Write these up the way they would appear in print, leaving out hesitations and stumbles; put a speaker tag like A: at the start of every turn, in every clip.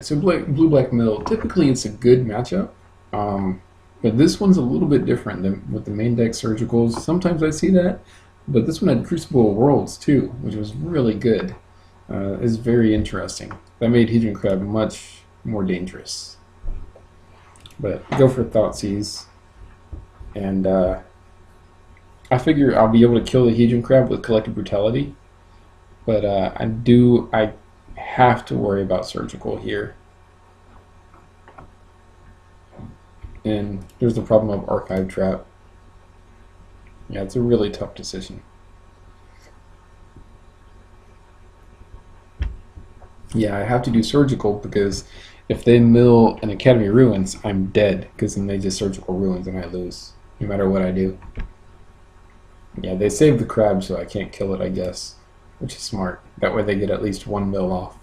A: so blue-black mill, typically it's a good matchup, but this one's a little bit different than with the main deck surgicals. Sometimes I see that, but this one had Crucible Worlds too, which was really good. It's very interesting. That made Hedron Crab much more dangerous. But go for Thoughtseize, and I figure I'll be able to kill the Hedron Crab with Collective Brutality, but I have to worry about Surgical here. And there's the problem of Archive Trap. Yeah, it's a really tough decision. Yeah, I have to do Surgical because if they mill an Academy Ruins, I'm dead, because then they just Surgical Ruins and I lose, no matter what I do. Yeah, they saved the crab so I can't kill it, I guess, which is smart. That way they get at least 1 mill off.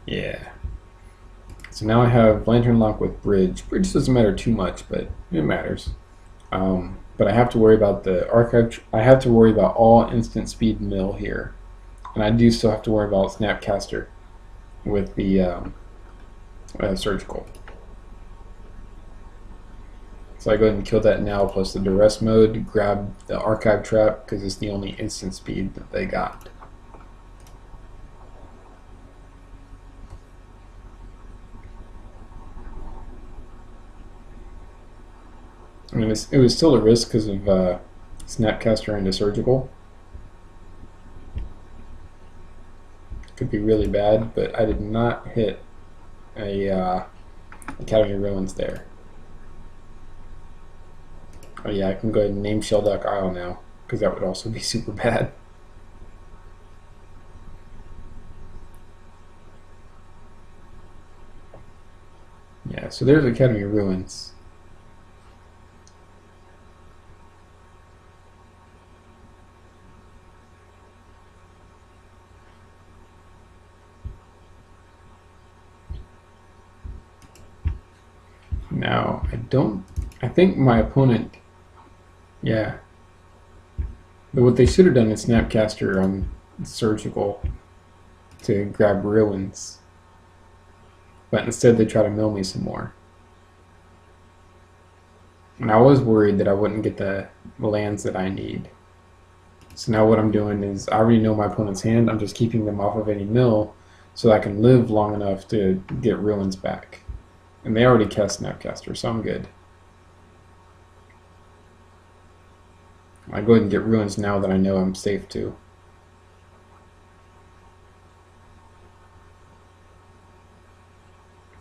A: Yeah. So now I have Lantern Lock with Bridge. Bridge doesn't matter too much, but it matters. But I have to worry about the Archive. I have to worry about all instant speed mill here. And I do still have to worry about Snapcaster with the Surgical. So I go ahead and kill that now, plus the Duress mode, grab the Archive Trap, because it's the only instant speed that they got. I mean, it was still a risk because of Snapcaster into Surgical. Could be really bad, but I did not hit a Academy Ruins there. Oh yeah, I can go ahead and name Sheldock Isle now, because that would also be super bad. Yeah, so there's Academy Ruins. Now, I think my opponent, yeah. But what they should have done is Snapcaster on Surgical to grab Ruins. But instead they try to mill me some more. And I was worried that I wouldn't get the lands that I need. So now what I'm doing is, I already know my opponent's hand, I'm just keeping them off of any mill so I can live long enough to get Ruins back. And they already cast Snapcaster, so I'm good. I go ahead and get Ruins now that I know I'm safe to.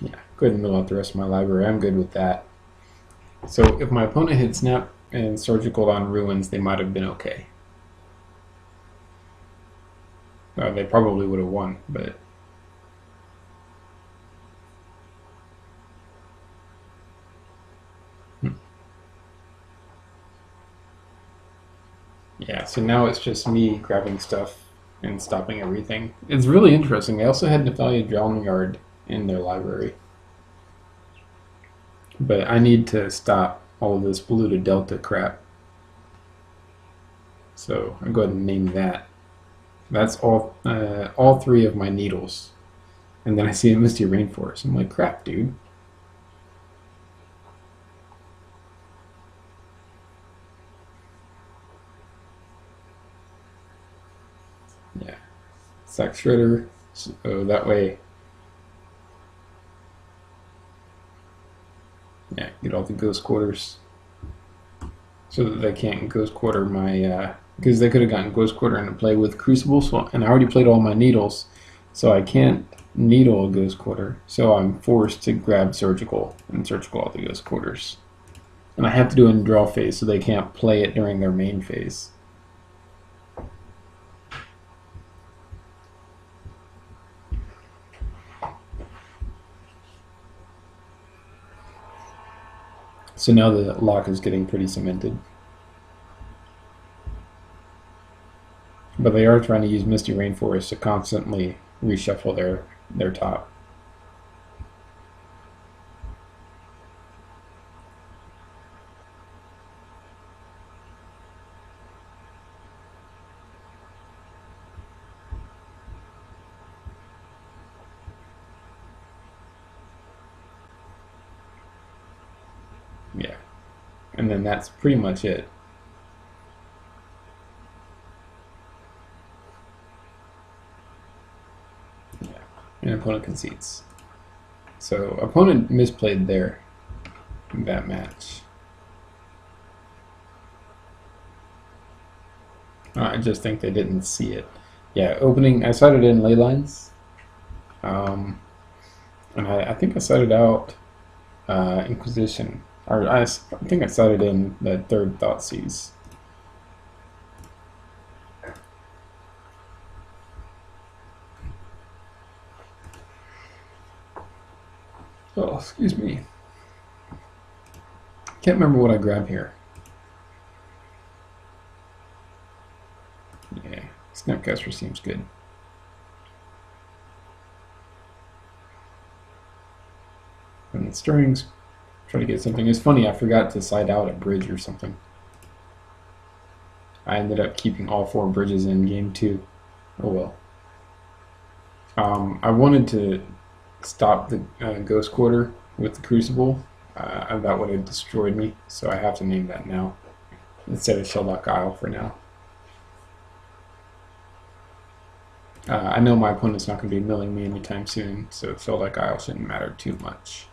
A: Yeah, go ahead and mill out the rest of my library. I'm good with that. So if my opponent had Snap and Surgical on Ruins, they might have been okay. They probably would have won, but... Yeah, so now it's just me grabbing stuff and stopping everything. It's really interesting. They also had Nephalia Drowning Yard in their library. But I need to stop all of this blue to delta crap. So I'll go ahead and name that. That's all 3 of my needles. And then I see a Misty Rainforest. I'm like, crap, dude. Yeah. Sack Shredder. So that way... Yeah, get all the Ghost Quarters. So that they can't Ghost Quarter my... because they could have gotten Ghost Quarter into play with Crucible, so, and I already played all my needles, so I can't needle a Ghost Quarter. So I'm forced to grab Surgical and Surgical all the Ghost Quarters. And I have to do it in draw phase, so they can't play it during their main phase. So now the lock is getting pretty cemented. But they are trying to use Misty Rainforest to constantly reshuffle their top. Yeah, and then that's pretty much it. Yeah, and opponent concedes. So opponent misplayed there in that match. I just think they didn't see it. Yeah, opening, I started in ley lines. And I think I started out Inquisition. Or I think I started in the third Thoughtseize. Oh, excuse me. Can't remember what I grabbed here. Yeah, Snapcaster seems good. And the stirrings, try to get something. It's funny, I forgot to side out a bridge or something. I ended up keeping all 4 bridges in game 2. Oh well. I wanted to stop the Ghost Quarter with the Crucible. That would have destroyed me, so I have to name that now instead of Sheldock Isle for now. I know my opponent's not going to be milling me anytime soon, so Sheldock Isle shouldn't matter too much.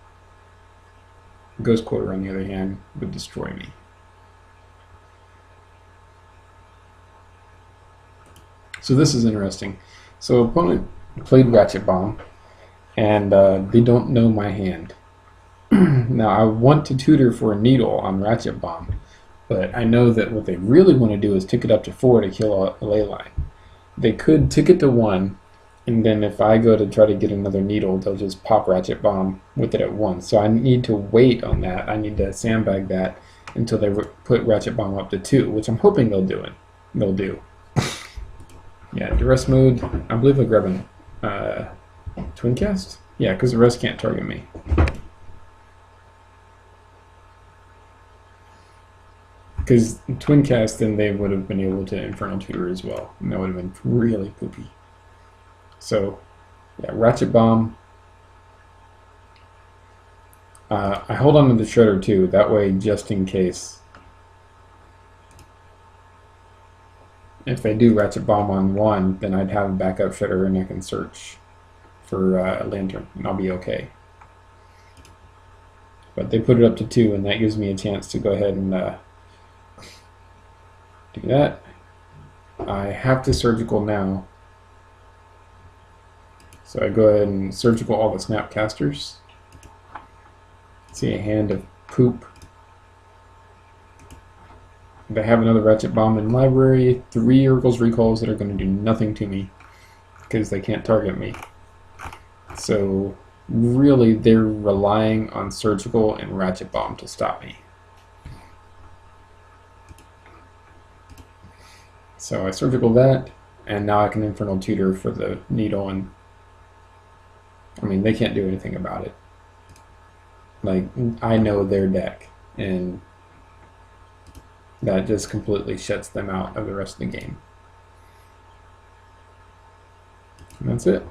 A: Ghost Quarter, on the other hand, would destroy me. So this is interesting. So opponent played Ratchet Bomb, and they don't know my hand. Now I want to tutor for a needle on Ratchet Bomb, but I know that what they really want to do is tick it up to 4 to kill a ley line. They could tick it to 1, and then if I go to try to get another needle, they'll just pop Ratchet Bomb with it at 1. So I need to wait on that. I need to sandbag that until they put Ratchet Bomb up to 2, which I'm hoping they'll do. Yeah, duress mode. I believe I'll grab a twin cast. Yeah, because the rest can't target me. Because twin cast, then they would have been able to Infernal Tutor as well, and that would have been really poopy. So, yeah, Ratchet Bomb. I hold on to the Shredder too, that way just in case. If they do Ratchet Bomb on 1, then I'd have a backup Shredder and I can search for a Lantern, and I'll be okay. But they put it up to 2, and that gives me a chance to go ahead and do that. I have to surgical now. So I go ahead and surgical all the Snapcasters. See a hand of poop. They have another Ratchet Bomb in library. 3 Urkel's Recalls that are going to do nothing to me because they can't target me. So really they're relying on surgical and Ratchet Bomb to stop me. So I surgical that, and now I can Infernal Tutor for the needle, and I mean, they can't do anything about it. Like, I know their deck, and that just completely shuts them out of the rest of the game. And that's it.